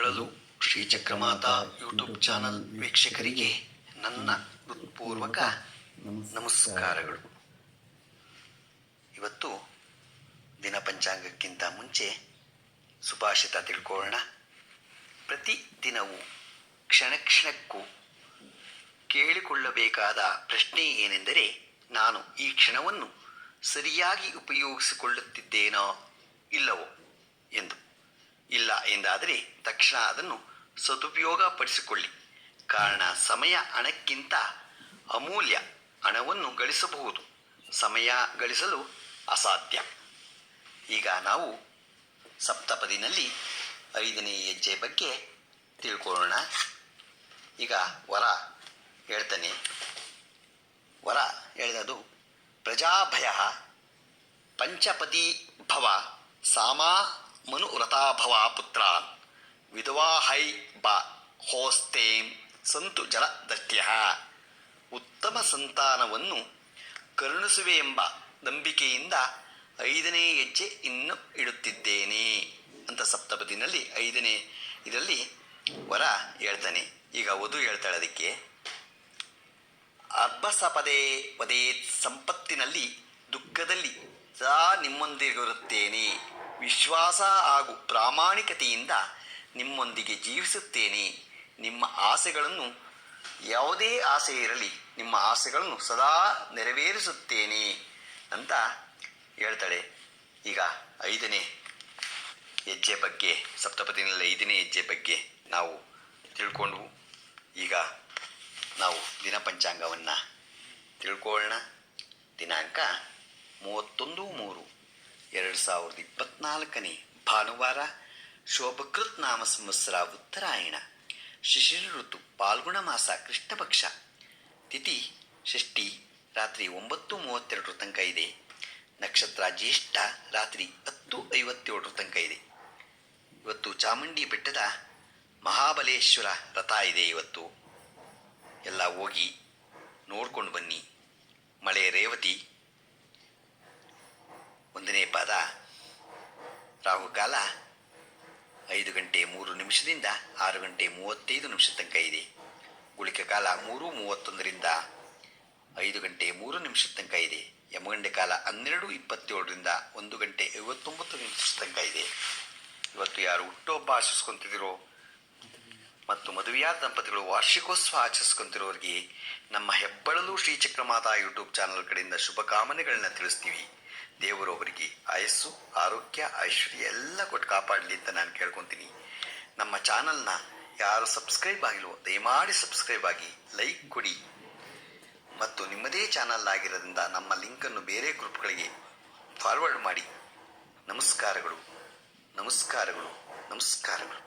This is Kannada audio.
ಹೆಬ್ಬಳಲು ಶ್ರೀಚಕ್ರಮಾತಾ ಯೂಟ್ಯೂಬ್ ಚಾನಲ್ ವೀಕ್ಷಕರಿಗೆ ನನ್ನ ಹೃತ್ಪೂರ್ವಕ ನಮಸ್ಕಾರಗಳು. ಇವತ್ತು ದಿನ ಪಂಚಾಂಗಕ್ಕಿಂತ ಮುಂಚೆ ಸುಭಾಷಿತ ತಿಳ್ಕೊಳ್ಳೋಣ. ಪ್ರತಿ ದಿನವೂ ಕ್ಷಣ ಕ್ಷಣಕ್ಕೂ ಕೇಳಿಕೊಳ್ಳಬೇಕಾದ ಪ್ರಶ್ನೆ ಏನೆಂದರೆ, ನಾನು ಈ ಕ್ಷಣವನ್ನು ಸರಿಯಾಗಿ ಉಪಯೋಗಿಸಿಕೊಳ್ಳುತ್ತಿದ್ದೇನೋ ಇಲ್ಲವೋ ಎಂದು. ಇಲ್ಲ ಎಂದಾದರೆ ತಕ್ಷಣ ಅದನ್ನು ಸದುಪಯೋಗ ಪಡಿಸಿಕೊಳ್ಳಿ. ಕಾರಣ, ಸಮಯ ಹಣಕ್ಕಿಂತ ಅಮೂಲ್ಯ. ಹಣವನ್ನು ಗಳಿಸಬಹುದು, ಸಮಯ ಗಳಿಸಲು ಅಸಾಧ್ಯ. ಈಗ ನಾವು ಸಪ್ತಪದಿನಲ್ಲಿ 5ನೇ ಹೆಜ್ಜೆ ಬಗ್ಗೆ ತಿಳ್ಕೊಳ್ಳೋಣ. ಈಗ ವರ ಹೇಳ್ತಾನೆ. ವರ ಹೇಳಿದದು, ಪ್ರಜಾಭಯ ಪಂಚಪದಿ ಭವ ಸಾಮಾ ಮನುವ್ರತಾಭವ ಪುತ್ರಾನ್ ವಿಧವಾಹೈ ಬ ಹೋಸ್ತೇಂ ಸಂತು ಜಲದೃಷ್ಟ್ಯ. ಉತ್ತಮ ಸಂತಾನವನ್ನು ಕರುಣಿಸುವೆ ಎಂಬ ನಂಬಿಕೆಯಿಂದ 5ನೇ ಹೆಜ್ಜೆ ಇನ್ನು ಇಡುತ್ತಿದ್ದೇನೆ ಅಂತ ಸಪ್ತಪದಿನಲ್ಲಿ 5ನೇ ಇದರಲ್ಲಿ ವರ ಹೇಳ್ತಾನೆ. ಈಗ ವಧು ಹೇಳ್ತಾಳೆ ಅದಕ್ಕೆ, ಅರ್ಭಸಪದೇ ವದೇತ್, ಸಂಪತ್ತಿನಲ್ಲಿ ದುಃಖದಲ್ಲಿ ಸದಾ ನಿಮ್ಮೊಂದಿಗಿರುತ್ತೇನೆ. ವಿಶ್ವಾಸ ಹಾಗೂ ಪ್ರಾಮಾಣಿಕತೆಯಿಂದ ನಿಮ್ಮೊಂದಿಗೆ ಜೀವಿಸುತ್ತೇನೆ. ನಿಮ್ಮ ಆಸೆಗಳನ್ನು, ಯಾವುದೇ ಆಸೆ ಇರಲಿ, ನಿಮ್ಮ ಆಸೆಗಳನ್ನು ಸದಾ ನೆರವೇರಿಸುತ್ತೇನೆ ಅಂತ ಹೇಳ್ತಾಳೆ. ಈಗ 5ನೇ ಹೆಜ್ಜೆ ಬಗ್ಗೆ, ಸಪ್ತಪದಿನಲ್ಲಿ 5ನೇ ಹೆಜ್ಜೆ ಬಗ್ಗೆ ನಾವು ತಿಳ್ಕೊಂಡ್ವು. ಈಗ ನಾವು ದಿನ ಪಂಚಾಂಗವನ್ನು ತಿಳ್ಕೊಳ್ಳೋಣ. ದಿನಾಂಕ 31/3/2024 ಭಾನುವಾರ, ಶೋಭಕೃತ್ ನಾಮ ಸಂವತ್ಸರ, ಉತ್ತರಾಯಣ, ಶಿಶಿರ ಋತು, ಪಾಲ್ಗುಣ ಮಾಸ, ಕೃಷ್ಣ ಪಕ್ಷ, ತಿಥಿ ಷಷ್ಠಿ, ರಾತ್ರಿ 9:32 ತನಕ ಇದೆ. ನಕ್ಷತ್ರ ಜ್ಯೇಷ್ಠ, ರಾತ್ರಿ 10:57 ತನಕ ಇದೆ. ಇವತ್ತು ಚಾಮುಂಡಿ ಬೆಟ್ಟದ ಮಹಾಬಲೇಶ್ವರ ರಥ ಇದೆ. ಇವತ್ತು ಎಲ್ಲ ಹೋಗಿ ನೋಡ್ಕೊಂಡು ಬನ್ನಿ. ಮಳೆ ರೇವತಿ. 1ನೇ ಪಾದ ರಾಹುಕಾಲ 5:03 6:35 ತನಕ ಇದೆ. ಗುಳಿಕ ಕಾಲ 3:31 5:03 ತನಕ ಇದೆ. ಯಮಗಂಡೆ ಕಾಲ 12:27 1:59 ತನಕ ಇದೆ. ಇವತ್ತು ಯಾರು ಹುಟ್ಟುಹಬ್ಬ ಆಚರಿಸ್ಕೊಂತಿದ್ದೀರೋ ಮತ್ತು ಮದುವೆಯಾದ ದಂಪತಿಗಳು ವಾರ್ಷಿಕೋತ್ಸವ ಆಚರಿಸ್ಕೊಂತಿರೋರಿಗೆ ನಮ್ಮ ಹೆಬ್ಬಳಲು ಶ್ರೀಚಕ್ರಮಾತಾ ಯೂಟ್ಯೂಬ್ ಚಾನಲ್ ಕಡೆಯಿಂದ ಶುಭಕಾಮನೆಗಳನ್ನ ತಿಳಿಸ್ತೀವಿ. ದೇವರು ಅವರಿಗೆ ಆಯಸ್ಸು, ಆರೋಗ್ಯ, ಐಶ್ವರ್ಯ ಎಲ್ಲ ಕೊಟ್ಟು ಕಾಪಾಡಲಿ ಅಂತ ನಾನು ಕೇಳ್ಕೊತೀನಿ. ನಮ್ಮ ಚಾನಲ್ನ ಯಾರು ಸಬ್ಸ್ಕ್ರೈಬ್ ಆಗಿಲ್ವೋ ದಯಮಾಡಿ ಸಬ್ಸ್ಕ್ರೈಬ್ ಆಗಿ, ಲೈಕ್ ಕೊಡಿ ಮತ್ತು ನಿಮ್ಮದೇ ಚಾನಲ್ ಆಗಿರೋದ್ರಿಂದ ನಮ್ಮ ಲಿಂಕನ್ನು ಬೇರೆ ಗ್ರೂಪ್ಗಳಿಗೆ ಫಾರ್ವರ್ಡ್ ಮಾಡಿ. ನಮಸ್ಕಾರಗಳು, ನಮಸ್ಕಾರಗಳು, ನಮಸ್ಕಾರಗಳು.